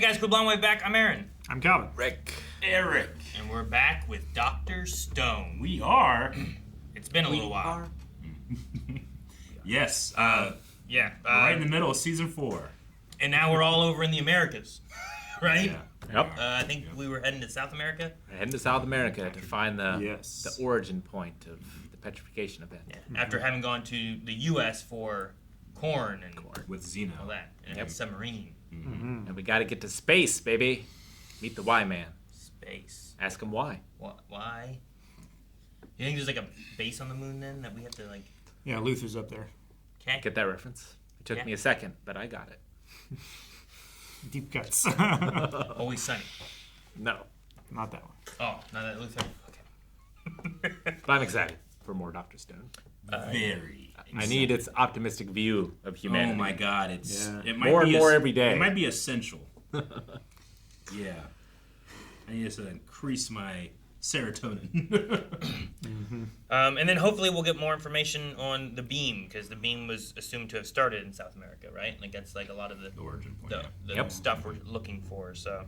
guys, Cool Blonde Wave back. I'm Aaron. I'm Calvin. Rick. Eric. And we're back with Dr. Stone. We are. It's been a little while. Yes. Yeah. We're right in the middle of season 4. And now we're all over in the Americas, right? Yeah. Yep. I think we were heading to South America. We're heading to South America to find the Yes. origin point of the petrification event. Yeah. After having gone to the U.S. for corn and With Xeno. all that. And Yep. a submarine. Mm-hmm. And we got to get to space, baby. Meet the Y Man. Space. Ask him why. Why? You think there's like a base on the moon then that we have to like... Yeah, Luther's up there. Okay. Get that reference? It took Yeah. me a second, but I got it. Deep cuts. Always Sunny. No. Not that one. Oh, not that Luther. Okay. But I'm excited for more Dr. Stone. Very. I need its optimistic view of humanity. Oh my God! It's Yeah. it might More be and more every day. It might be essential. Yeah. I need to increase my serotonin. And then hopefully we'll get more information on the beam, because the beam was assumed to have started in South America, right? Like that's like a lot of the Origin point. the Yep. stuff we're looking for. So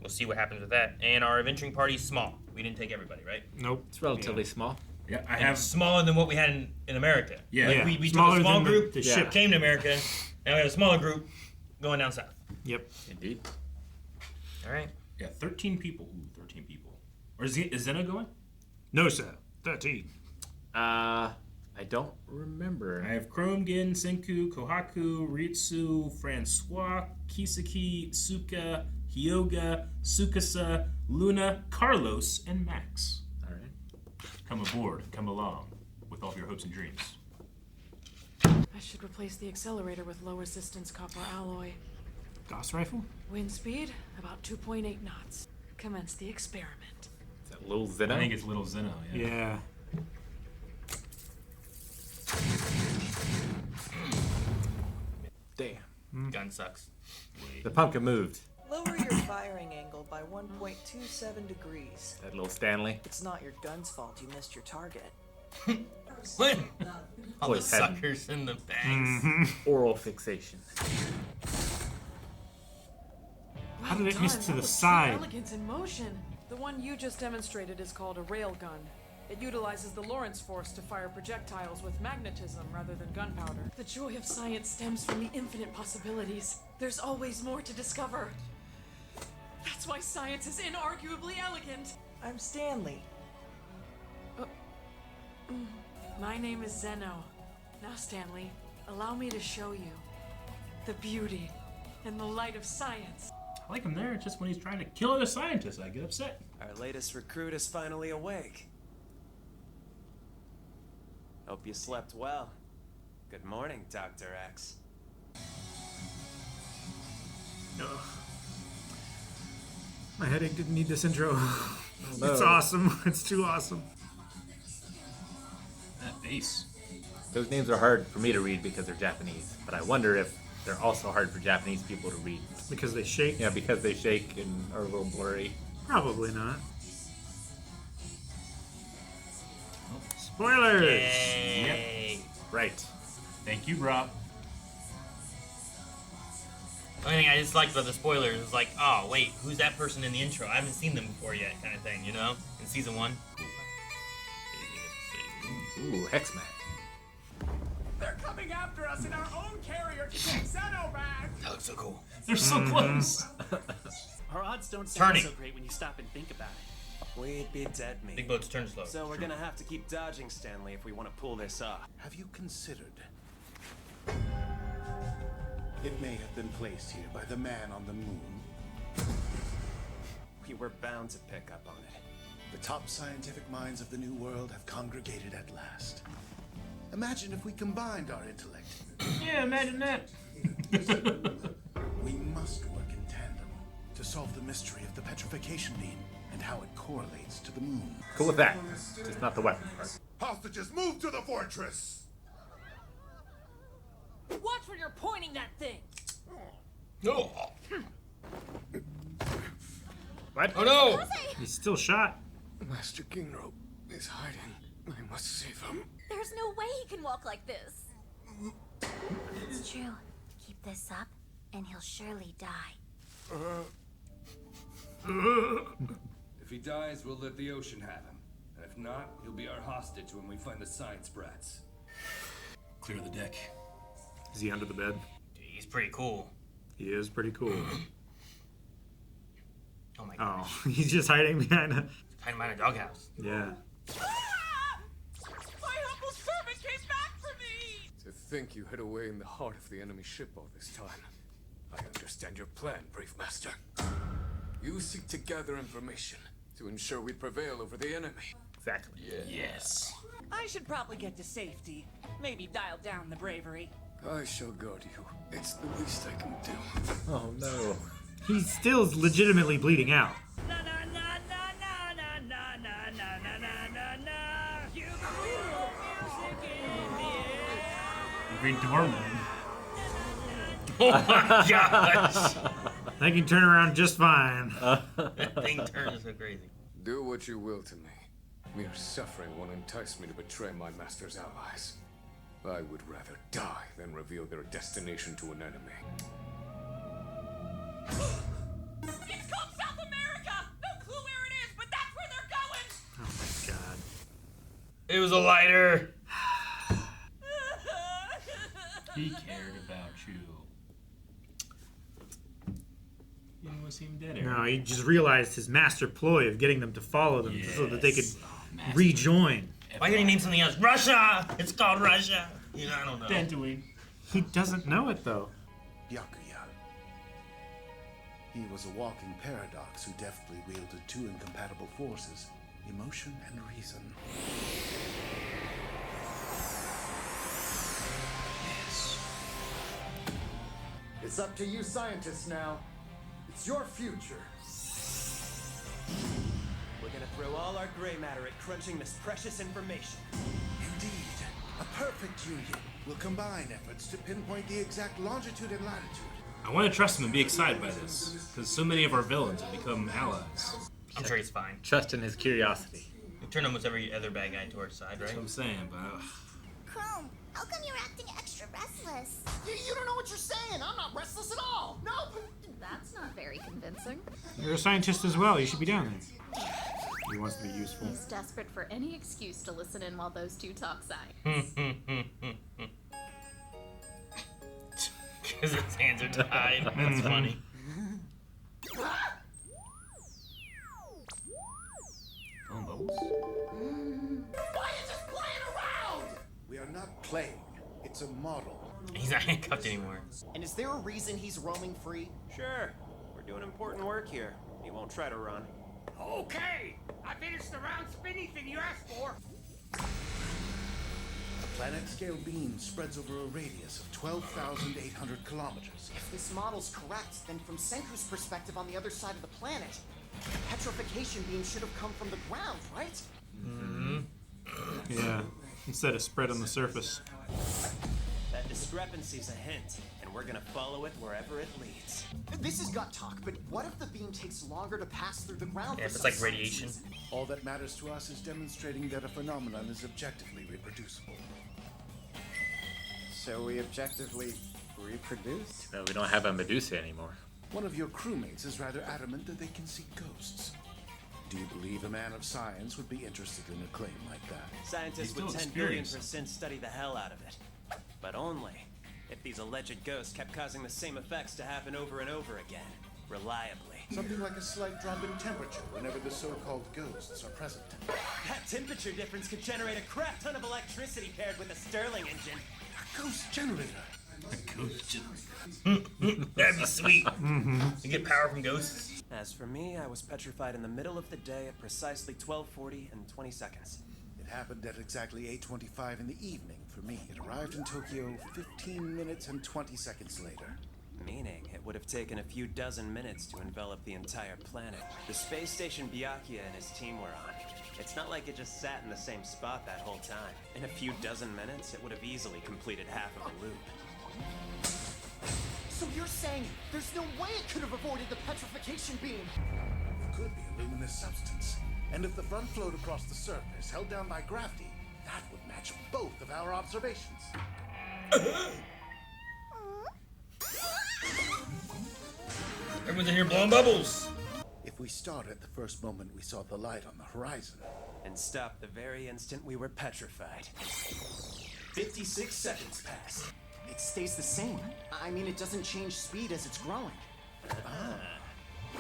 we'll see what happens with that. And our adventuring party's small. We didn't take everybody, right? Nope. It's relatively small. Yeah, I And have. smaller than what we had in America. Yeah. Like Yeah. we took Smaller a small than the- group, the Yeah. ship. came to America, and we had a smaller group going down south. Yep. Indeed. All right. Yeah, 13 people. Ooh, 13 people. Or is Xeno going? No, sir. 13. I don't remember. I have Chrome, Gin, Senku, Kohaku, Ritsu, Francois, Kisaki, Suka, Hyoga, Sukasa, Luna, Carlos, and Max. All right. Come aboard, come along, with all of your hopes and dreams. I should replace the accelerator with low resistance copper alloy. Gauss rifle? Wind speed, about 2.8 knots. Commence the experiment. Is that Lil Zeno? I think it's Little Xeno, yeah. Yeah. Damn. Gun sucks. The pumpkin moved. Lower your firing angle by 1.27 degrees. That little Stanley. It's not your gun's fault you missed your target. What? All the Boys had suckers in the bags. oral fixation. How did it Well miss done, to that the was true side? Elegance in motion. The one you just demonstrated is called a railgun. It utilizes the Lorentz force to fire projectiles with magnetism rather than gunpowder. The joy of science stems from the infinite possibilities. There's always more to discover. That's why science is inarguably elegant. I'm Stanley. My name is Xeno. Now, Stanley, allow me to show you the beauty and the light of science. I like him there, just when he's trying to kill other scientists, I get upset. Our latest recruit is finally awake. Hope you slept well. Good morning, Dr. X. Ugh. My headache didn't need this intro. no. It's awesome. It's too awesome. That bass. Those names are hard for me to read because they're Japanese, but I wonder if they're also hard for Japanese people to read. Because they shake? Yeah, because they shake and are a little blurry. Probably not. Spoilers! Yay. Right. Thank you, Rob. The only thing I dislike about the spoilers is like, oh wait, who's that person in the intro? I haven't seen them before yet, kind of thing, you know? In season 1. Ooh, Hexman. They're coming after us in our own carrier to take Xeno back! That looks so cool. They're so close. Our odds don't sound Turning. so great when you stop and think about it. We'd be dead meat. Big boats turn slow. So we're gonna have to keep dodging Stanley if we want to pull this off. Have you considered? It may have been placed here by the man on the moon. We were bound to pick up on it. The top scientific minds of the New World have congregated at last. Imagine if we combined our intellect. Yeah, imagine that. We must work in tandem to solve the mystery of the petrification beam and how it correlates to the moon. Cool with that. Just not the weapon part. Hostages, move to the fortress! Watch where you're pointing that thing! No. What? Oh no! He's still shot. Master Ginro is hiding. I must save him. There's no way he can walk like this. It's true. Keep this up, and he'll surely die. dies, we'll let the ocean have him. And if not, he'll be our hostage when we find the science brats. Clear the deck. Is he under the bed? He's pretty cool. He is pretty cool. Oh my god. Oh, he's just hiding behind a... Hiding behind a doghouse. Yeah. My humble servant came back for me! To think you hid away in the heart of the enemy ship all this time. I understand your plan, brave master. You seek to gather information to ensure we prevail over the enemy. Exactly. Yes. I should probably get to safety. Maybe dial down the bravery. I shall guard you. It's the least I can do. Oh no. He's still legitimately bleeding out. Na na na na na na na na na na na na na. You feel music in the air. Green Doorman. Oh my gosh! I can turn around just fine. That thing turns so crazy. Do what you will to me. Mere suffering won't entice me to betray my master's allies. I would rather die than reveal their destination to an enemy. It's called South America! No clue where it is, but that's where they're going! Oh my god. It was a lighter. He cared about you. You didn't want to see him dead, Eric. No, he just realized his master ploy of getting them to follow them so that they could Master. rejoin. Why can't he name something else? Russia! It's called Russia. You know, I don't know. Dentooine. He doesn't know it though. Byakuya. He was a walking paradox who deftly wielded two incompatible forces, emotion and reason. It's up to you scientists now. It's your future. We're gonna throw all our gray matter at crunching this precious information. Indeed, a perfect union will combine efforts to pinpoint the exact longitude and latitude. I want to trust him and be excited by this, because so many of our villains have become allies. I'm sure he's fine. Trust in his curiosity. We turn almost every other bad guy towards side, That's right? what I'm saying, but Chrome, how come you're acting extra restless? You don't know what you're saying. I'm not restless at all. No. That's not very convincing. You're a scientist as well. You should be down there. He wants to be useful. He's desperate for any excuse to listen in while those two talk science. Because his hands are tied. That's funny. oh, bubbles. Why is this playing around? We are not playing. It's a model. He's not handcuffed anymore. And is there a reason he's roaming free? Sure, we're doing important work here. He won't try to run. Okay, I finished the round spinny thing you asked for. A planet-scale beam spreads over a radius of 12,800 kilometers. If this model's correct, then from Senku's perspective on the other side of the planet, the petrification beam should have come from the ground, right? Yeah. Instead of spread on the surface. That discrepancy's a hint, and we're gonna follow it wherever it leads. This is gut talk, but what if the beam takes longer to pass through the ground? Yeah, for if it's some like radiation. reason? All that matters to us is demonstrating that a phenomenon is objectively reproducible. So we objectively reproduce? No, we don't have a Medusa anymore. One of your crewmates is rather adamant that they can see ghosts. Do you believe a man of science would be interested in a claim like that? Scientists with 10 billion% study the hell out of it. But only if these alleged ghosts kept causing the same effects to happen over and over again, reliably. Something like a slight drop in temperature whenever the so-called ghosts are present. That temperature difference could generate a crap ton of electricity paired with a Stirling engine. A ghost generator! That'd be sweet. You get power from ghosts. As for me, I was petrified in the middle of the day at precisely 12:40 and 20 seconds. It happened at exactly 8:25 in the evening for me. It arrived in Tokyo 15 minutes and 20 seconds later. Meaning, it would have taken a few dozen minutes to envelop the entire planet. The space station Byakuya and his team were on. It's not like it just sat in the same spot that whole time. In a few dozen minutes, it would have easily completed half of the loop. So you're saying there's no way it could have avoided the petrification beam? It could be a luminous substance. And if the front float across the surface held down by gravity, that would match both of our observations. Everyone's in here blowing bubbles. If we start at the first moment we saw the light on the horizon? And stop the very instant we were petrified. 56 seconds pass. It stays the same. I mean, it doesn't change speed as it's growing.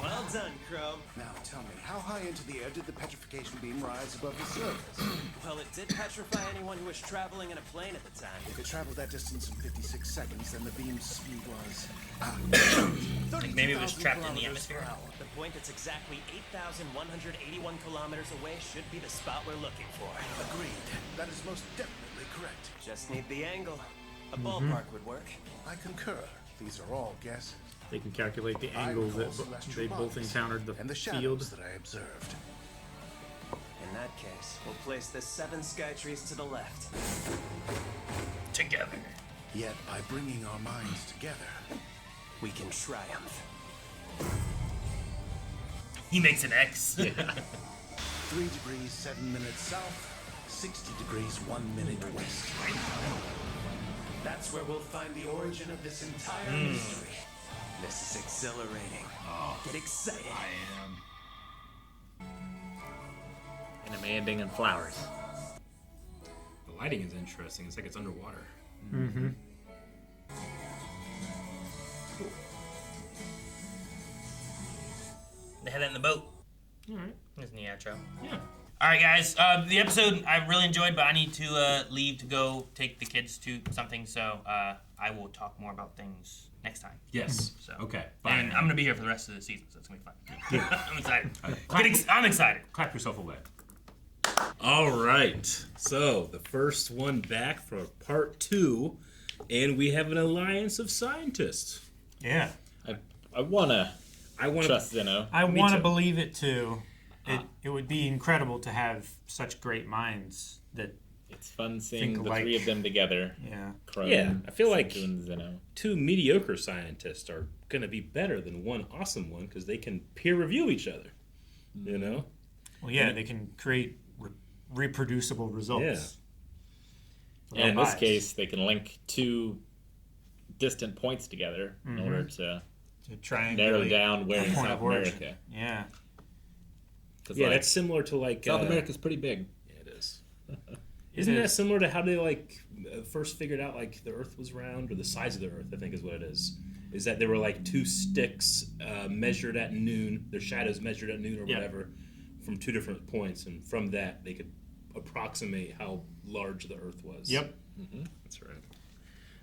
Well done, Chrome. Now tell me, how high into the air did the petrification beam rise above the surface? Well, it did petrify anyone who was traveling in a plane at the time. If it traveled that distance in 56 seconds, then the beam's speed was... Like maybe it was trapped in the atmosphere. The point that's exactly 8,181 kilometers away should be the spot we're looking for. Agreed. That is most definitely correct. Just need the angle. A ballpark would work. I concur. These are all guesses. They can calculate the angle that they both encountered the and the field. shadows that I observed. In that case, we'll place the 7 sky trees to the left. Together. Yet, by bringing our minds together, we can triumph. He makes an X. 3 degrees 7 minutes south, 60 degrees 1 minute west. That's where we'll find the origin of this entire mystery. This is exhilarating. Get excited. And a ending in flowers. The lighting is interesting. It's like it's underwater. Mm-hmm. They had that in the boat. All right. There's the outro. Yeah. All right, guys. The episode I really enjoyed, but I need to leave to go take the kids to something. So I will talk more about things next time. Yes. So Okay. And I'm gonna be here for the rest of the season, so it's gonna be fun. I'm excited. Clap- I'm excited. Clap yourself away. All right. So the first one back for part 2, and we have an alliance of scientists. Yeah. I wanna trust Xeno. I want to believe it too. It would be incredible to have such great minds that it's fun seeing think the alike. 3 of them together. Yeah. Chrome, Yeah, I feel like Senku, and Xeno. 2 mediocre scientists are going to be better than one awesome one because they can peer review each other. You know? Well, yeah, they can create reproducible results. And in this case, they can link 2 distant points together in order to narrow down where in South America. Yeah. Yeah, that's similar to like South America's pretty big. Yeah, it is. Isn't that similar to how they first figured out like the Earth was round, or the size of the Earth? I think is what it is. Is that there were like 2 sticks measured at noon, their shadows measured at noon or whatever, from 2 different points, and from that they could approximate how large the Earth was. Yep, that's right.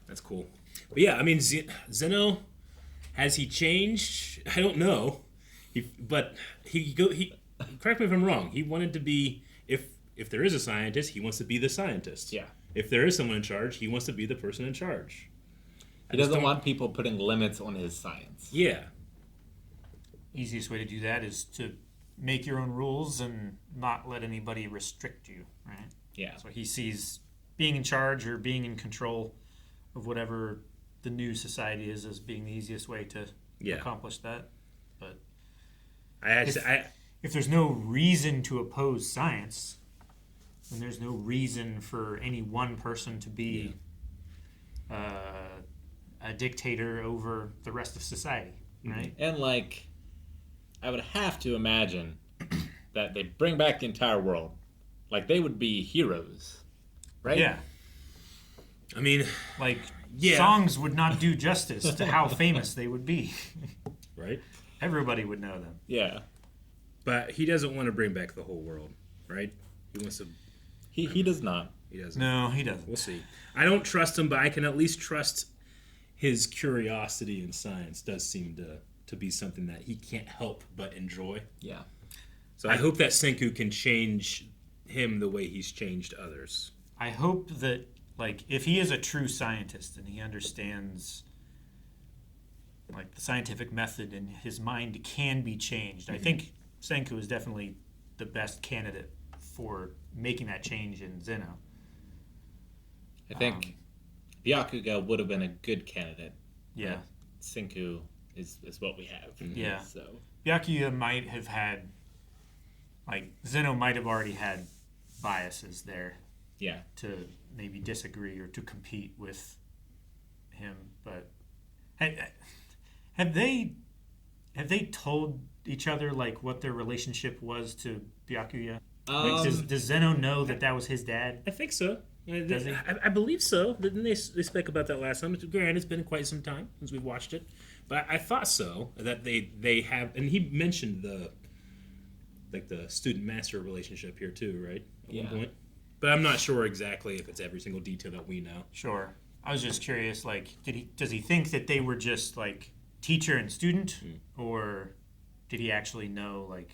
That's cool. But yeah, I mean, Xeno, has he changed? I don't know. He correct me if I'm wrong. He wanted to be, if there is a scientist, he wants to be the scientist. Yeah. If there is someone in charge, he wants to be the person in charge. He doesn't want people putting limits on his science. Yeah. Easiest way to do that is to make your own rules and not let anybody restrict you, right? Yeah. So he sees being in charge or being in control of whatever the new society is as being the easiest way to accomplish that. But if there's no reason to oppose science, then there's no reason for any one person to be a dictator over the rest of society, right? And I would have to imagine that they bring back the entire world. Like, they would be heroes, right? Yeah. I mean, songs would not do justice to how famous they would be. Right? Everybody would know them. Yeah. But he doesn't want to bring back the whole world, right? He wants to... He does not. He doesn't. No, he doesn't. We'll see. I don't trust him, but I can at least trust his curiosity in science does seem to be something that he can't help but enjoy. Yeah. So I hope that Senku can change him the way he's changed others. I hope that, if he is a true scientist and he understands, the scientific method and his mind can be changed, I think Senku is definitely the best candidate for making that change in Xeno. I think Byakuya would have been a good candidate. Yeah. Senku is what we have. Yeah. So Byakuya might have had, Xeno might have already had biases there. Yeah. To maybe disagree or to compete with him, but have they told each other, like what their relationship was to Byakuya? Like, does Zeno know that was his dad? I think so. Does he? I believe so. Didn't they spoke about that last time? Granted, it's been quite some time since we've watched it, but I thought so, that they have, and he mentioned the student master relationship here too, right? At one point. But I'm not sure exactly if it's every single detail that we know. Sure. I was just curious, like, does he think that they were just like teacher and student, or did he actually know like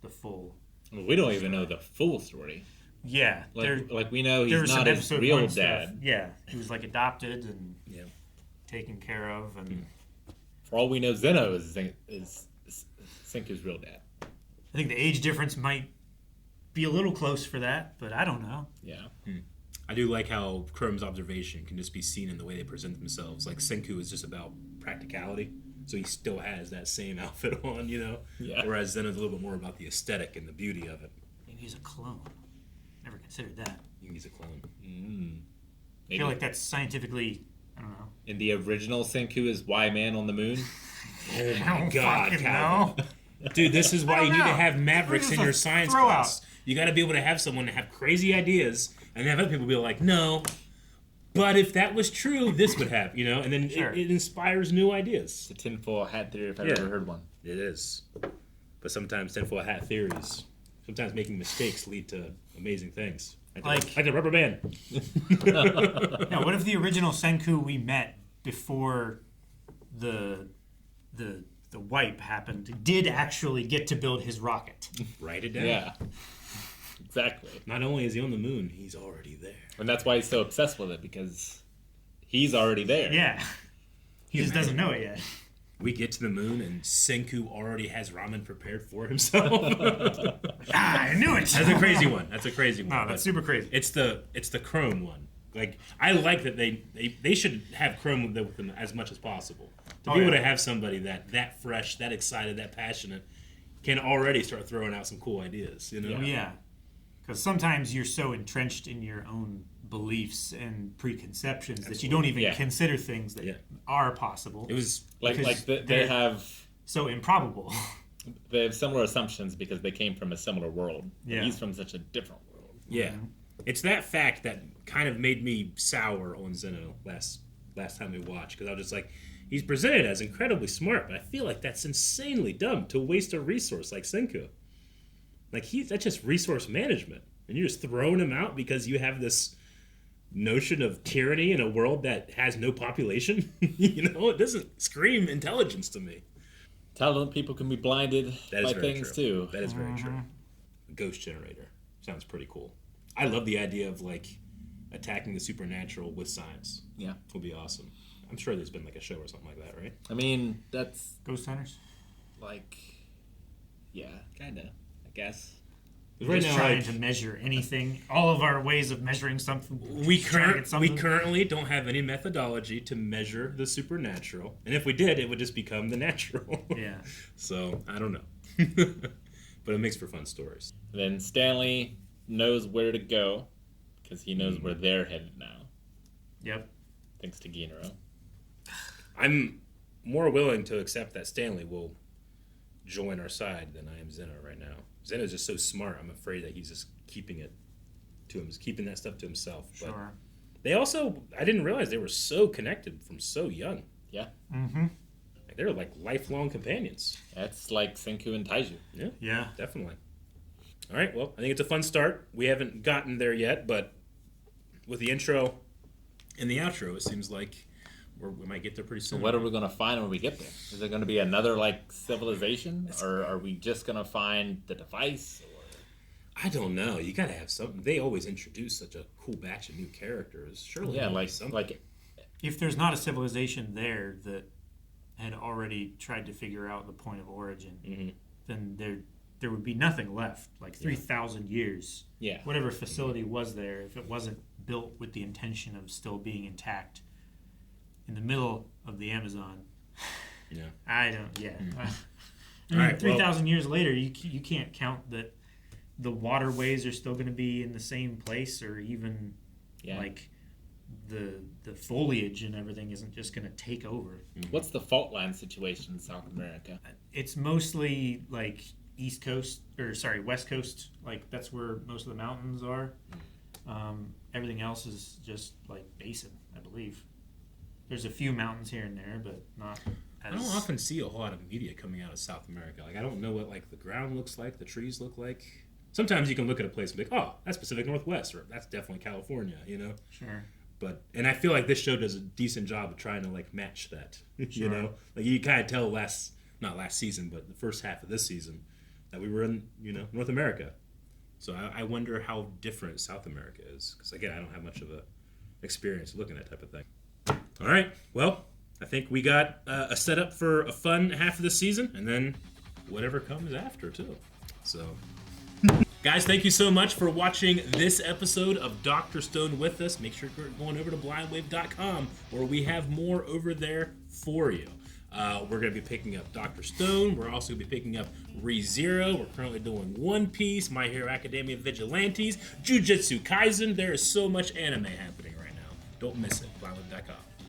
the full? Well, we don't even know the full story. Yeah, like we know he's not his real dad. Stuff. Yeah, he was like adopted and taken care of, and for all we know, Zeno is Senku's real dad. I think the age difference might be a little close for that, but I don't know. Yeah. I do like how Chrome's observation can just be seen in the way they present themselves. Like, Senku is just about practicality, so he still has that same outfit on, you know? Yeah. Whereas Zeno's a little bit more about the aesthetic and the beauty of it. Maybe he's a clone. Never considered that. You think he's a clone? I feel like that's scientifically, I don't know. In the original, Senku is Y-Man on the moon. Oh my God, Calvin. Dude, this is why you need to have mavericks in your science class. You got to be able to have someone to have crazy ideas and have other people be like, no, but if that was true, this would happen, you know? And then it inspires new ideas. The tinfoil hat theory, if I've ever heard one. It is. But sometimes tinfoil hat theories, sometimes making mistakes lead to amazing things. Like the rubber band. Now, what if the original Senku we met before the wipe happened did actually get to build his rocket? Write it down. Yeah. Exactly. Not only is he on the moon, he's already there. And that's why he's so obsessed with it, because he's already there. Yeah. He just doesn't know it yet. We get to the moon and Senku already has ramen prepared for himself. I knew it. That's a crazy one. No, that's super crazy. It's the Chrome one. Like, I like that they should have Chrome with them as much as possible. To be able to have somebody that fresh, that excited, that passionate can already start throwing out some cool ideas, you know? Yeah. Because sometimes you're so entrenched in your own beliefs and preconceptions that you don't even consider things that are possible. It was they have so improbable. They have similar assumptions because they came from a similar world. Yeah. He's from such a different world. Yeah. It's that fact that kind of made me sour on Zeno last time we watched, because I was just like, he's presented as incredibly smart, but I feel like that's insanely dumb to waste a resource like Senku. Like, that's just resource management. And you're just throwing him out because you have this notion of tyranny in a world that has no population. You know, it doesn't scream intelligence to me. Talented people can be blinded by things too. That is very true. Ghost generator. Sounds pretty cool. I love the idea of, like, attacking the supernatural with science. Yeah. Would be awesome. I'm sure there's been, like, a show or something like that, right? I mean, that's... Ghost Hunters? Like, yeah, kind of, I guess. We're just trying to measure anything. All of our ways of measuring something. We currently don't have any methodology to measure the supernatural. And if we did, it would just become the natural. Yeah. So, I don't know. But it makes for fun stories. Then Stanley knows where to go because he knows where they're headed now. Yep. Thanks to Genero. I'm more willing to accept that Stanley will join our side than I am Zeno right now. Zeno's just so smart. I'm afraid that he's just keeping it to him, keeping that stuff to himself. But sure. They also, I didn't realize they were so connected from so young. Yeah. Mm-hmm. Like, they're like lifelong companions. That's like Senku and Taiju. Yeah. Yeah. Definitely. All right. Well, I think it's a fun start. We haven't gotten there yet, but with the intro and the outro, it seems like we might get there pretty soon. So what are we going to find when we get there? Is there going to be another, like, civilization? Or are we just going to find the device? Or... I don't know. You got to have something. They always introduce such a cool batch of new characters. Surely, yeah, like something. Like, if there's not a civilization there that had already tried to figure out the point of origin, then there would be nothing left. Like 3,000 years. Yeah. Whatever facility was there, if it wasn't built with the intention of still being intact in the middle of the Amazon. Yeah. I don't. Yeah. All right. 3,000 years later, you can't count that the waterways are still going to be in the same place, or even like the foliage and everything isn't just going to take over. What's the fault line situation in South America? It's mostly like West Coast. Like that's where most of the mountains are. Everything else is just like basin, I believe. There's a few mountains here and there, but not. I don't often see a whole lot of media coming out of South America. Like I don't know what like the ground looks like, the trees look like. Sometimes you can look at a place and be like, oh, that's Pacific Northwest, or that's definitely California, you know? Sure. And I feel like this show does a decent job of trying to like match that, you know? Like you kind of tell not last season, but the first half of this season that we were in, North America. So I wonder how different South America is. Because again, I don't have much of a experience looking at that type of thing. All right, well, I think we got a setup for a fun half of the season, and then whatever comes after, too. So... Guys, thank you so much for watching this episode of Dr. Stone with us. Make sure you're going over to blindwave.com where we have more over there for you. We're going to be picking up Dr. Stone. We're also going to be picking up ReZero. We're currently doing One Piece, My Hero Academia Vigilantes, Jujutsu Kaisen. There is so much anime happening right now. Don't miss it. blindwave.com.